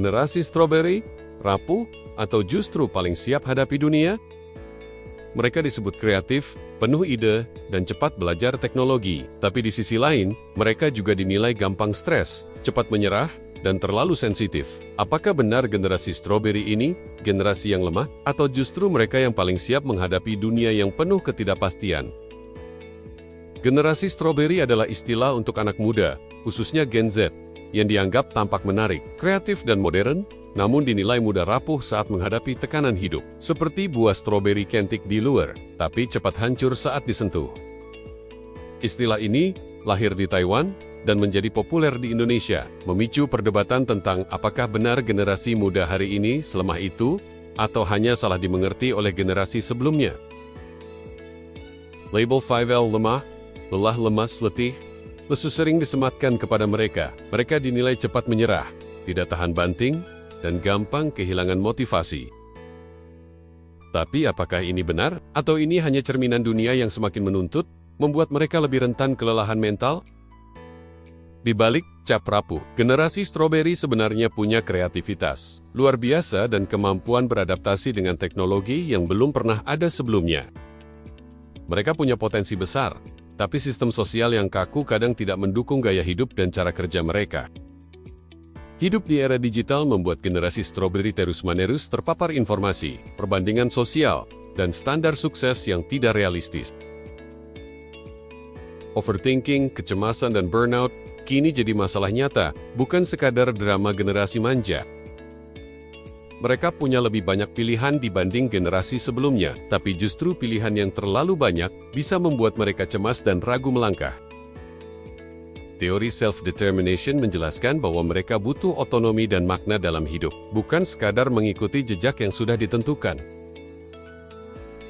Generasi stroberi, rapuh, atau justru paling siap hadapi dunia? Mereka disebut kreatif, penuh ide, dan cepat belajar teknologi. Tapi di sisi lain, mereka juga dinilai gampang stres, cepat menyerah, dan terlalu sensitif. Apakah benar generasi stroberi ini generasi yang lemah, atau justru mereka yang paling siap menghadapi dunia yang penuh ketidakpastian? Generasi stroberi adalah istilah untuk anak muda, khususnya Gen Z, yang dianggap tampak menarik, kreatif dan modern, namun dinilai mudah rapuh saat menghadapi tekanan hidup. Seperti buah stroberi cantik di luar, tapi cepat hancur saat disentuh. Istilah ini lahir di Taiwan dan menjadi populer di Indonesia, memicu perdebatan tentang apakah benar generasi muda hari ini selemah itu, atau hanya salah dimengerti oleh generasi sebelumnya. Label 5L lemah, lelah, lemas, letih, lesu sering disematkan kepada mereka. Mereka dinilai cepat menyerah, tidak tahan banting, dan gampang kehilangan motivasi. Tapi apakah ini benar? Atau ini hanya cerminan dunia yang semakin menuntut, membuat mereka lebih rentan kelelahan mental? Di balik cap rapuh, generasi stroberi sebenarnya punya kreativitas luar biasa dan kemampuan beradaptasi dengan teknologi yang belum pernah ada sebelumnya. Mereka punya potensi besar, tapi sistem sosial yang kaku kadang tidak mendukung gaya hidup dan cara kerja mereka. Hidup di era digital membuat generasi stroberi terus-menerus terpapar informasi, perbandingan sosial, dan standar sukses yang tidak realistis. Overthinking, kecemasan, dan burnout kini jadi masalah nyata, bukan sekadar drama generasi manja. Mereka punya lebih banyak pilihan dibanding generasi sebelumnya, tapi justru pilihan yang terlalu banyak bisa membuat mereka cemas dan ragu melangkah. Teori self-determination menjelaskan bahwa mereka butuh otonomi dan makna dalam hidup, bukan sekadar mengikuti jejak yang sudah ditentukan.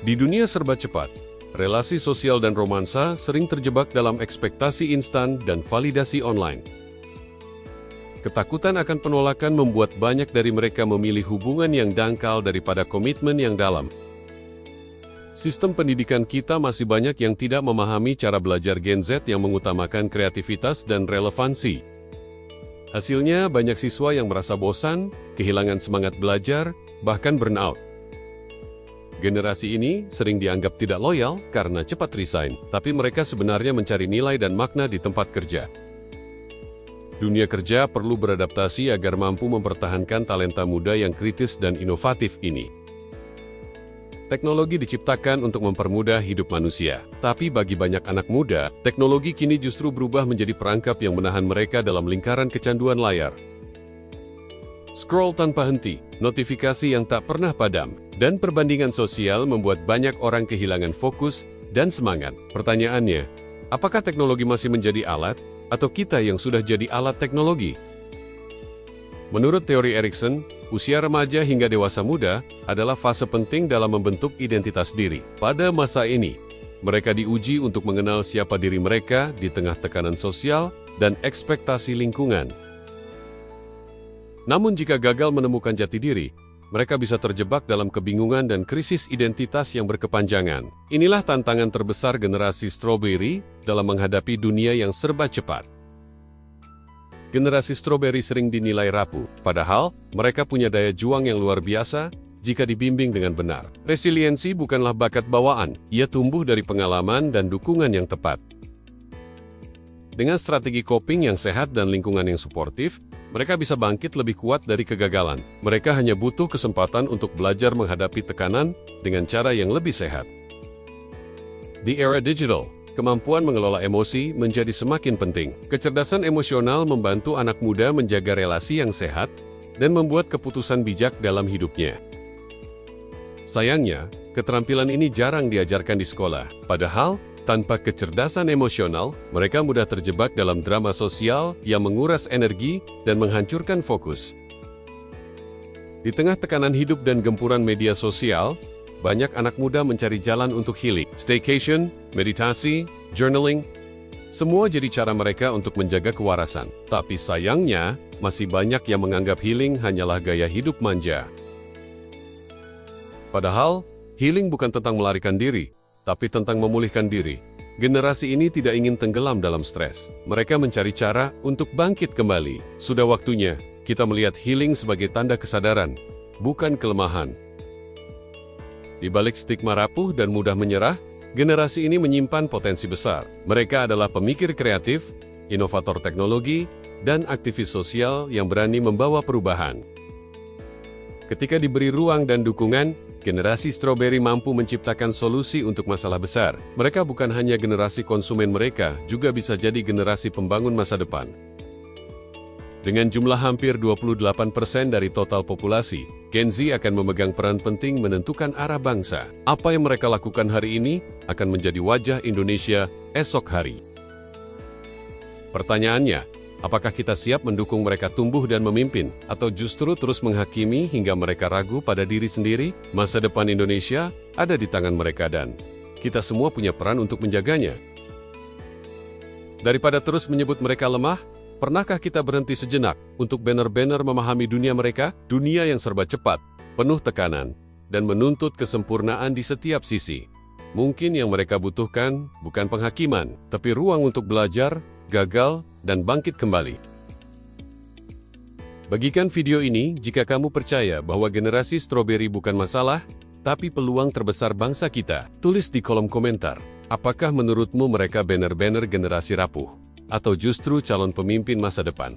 Di dunia serba cepat, relasi sosial dan romansa sering terjebak dalam ekspektasi instan dan validasi online. Ketakutan akan penolakan membuat banyak dari mereka memilih hubungan yang dangkal daripada komitmen yang dalam. Sistem pendidikan kita masih banyak yang tidak memahami cara belajar Gen Z yang mengutamakan kreativitas dan relevansi. Hasilnya, banyak siswa yang merasa bosan, kehilangan semangat belajar, bahkan burnout. Generasi ini sering dianggap tidak loyal karena cepat resign, tapi mereka sebenarnya mencari nilai dan makna di tempat kerja. Dunia kerja perlu beradaptasi agar mampu mempertahankan talenta muda yang kritis dan inovatif ini. Teknologi diciptakan untuk mempermudah hidup manusia, tapi bagi banyak anak muda, teknologi kini justru berubah menjadi perangkap yang menahan mereka dalam lingkaran kecanduan layar. Scroll tanpa henti, notifikasi yang tak pernah padam, dan perbandingan sosial membuat banyak orang kehilangan fokus dan semangat. Pertanyaannya, apakah teknologi masih menjadi alat, atau kita yang sudah jadi alat teknologi? Menurut teori Erikson, usia remaja hingga dewasa muda adalah fase penting dalam membentuk identitas diri. Pada masa ini, mereka diuji untuk mengenal siapa diri mereka di tengah tekanan sosial dan ekspektasi lingkungan. Namun jika gagal menemukan jati diri, mereka bisa terjebak dalam kebingungan dan krisis identitas yang berkepanjangan. Inilah tantangan terbesar generasi stroberi dalam menghadapi dunia yang serba cepat. Generasi stroberi sering dinilai rapuh, padahal mereka punya daya juang yang luar biasa jika dibimbing dengan benar. Resiliensi bukanlah bakat bawaan, ia tumbuh dari pengalaman dan dukungan yang tepat. Dengan strategi coping yang sehat dan lingkungan yang suportif, mereka bisa bangkit lebih kuat dari kegagalan. Mereka hanya butuh kesempatan untuk belajar menghadapi tekanan dengan cara yang lebih sehat. Di era digital, kemampuan mengelola emosi menjadi semakin penting. Kecerdasan emosional membantu anak muda menjaga relasi yang sehat dan membuat keputusan bijak dalam hidupnya. Sayangnya, keterampilan ini jarang diajarkan di sekolah. Padahal, tanpa kecerdasan emosional, mereka mudah terjebak dalam drama sosial yang menguras energi dan menghancurkan fokus. Di tengah tekanan hidup dan gempuran media sosial, banyak anak muda mencari jalan untuk healing. Staycation, meditasi, journaling, semua jadi cara mereka untuk menjaga kewarasan. Tapi sayangnya, masih banyak yang menganggap healing hanyalah gaya hidup manja. Padahal, healing bukan tentang melarikan diri, tapi tentang memulihkan diri. Generasi ini tidak ingin tenggelam dalam stres. Mereka mencari cara untuk bangkit kembali. Sudah waktunya Kita melihat healing sebagai tanda kesadaran, bukan kelemahan. Di balik stigma rapuh dan mudah menyerah, generasi ini menyimpan potensi besar. Mereka adalah pemikir kreatif, inovator teknologi, dan aktivis sosial yang berani membawa perubahan. Ketika diberi ruang dan dukungan, generasi stroberi mampu menciptakan solusi untuk masalah besar. Mereka bukan hanya generasi konsumen, mereka juga bisa jadi generasi pembangun masa depan. Dengan jumlah hampir 28% dari total populasi, Gen Z akan memegang peran penting menentukan arah bangsa. Apa yang mereka lakukan hari ini akan menjadi wajah Indonesia esok hari. Pertanyaannya, apakah kita siap mendukung mereka tumbuh dan memimpin, atau justru terus menghakimi hingga mereka ragu pada diri sendiri? Masa depan Indonesia ada di tangan mereka dan kita semua punya peran untuk menjaganya. Daripada terus menyebut mereka lemah, pernahkah kita berhenti sejenak untuk benar-benar memahami dunia mereka? Dunia yang serba cepat, penuh tekanan, dan menuntut kesempurnaan di setiap sisi. Mungkin yang mereka butuhkan bukan penghakiman, tapi ruang untuk belajar, gagal, dan bangkit kembali. Bagikan video ini jika kamu percaya bahwa generasi stroberi bukan masalah, tapi peluang terbesar bangsa kita. Tulis di kolom komentar, apakah menurutmu mereka benar-benar generasi rapuh, atau justru calon pemimpin masa depan?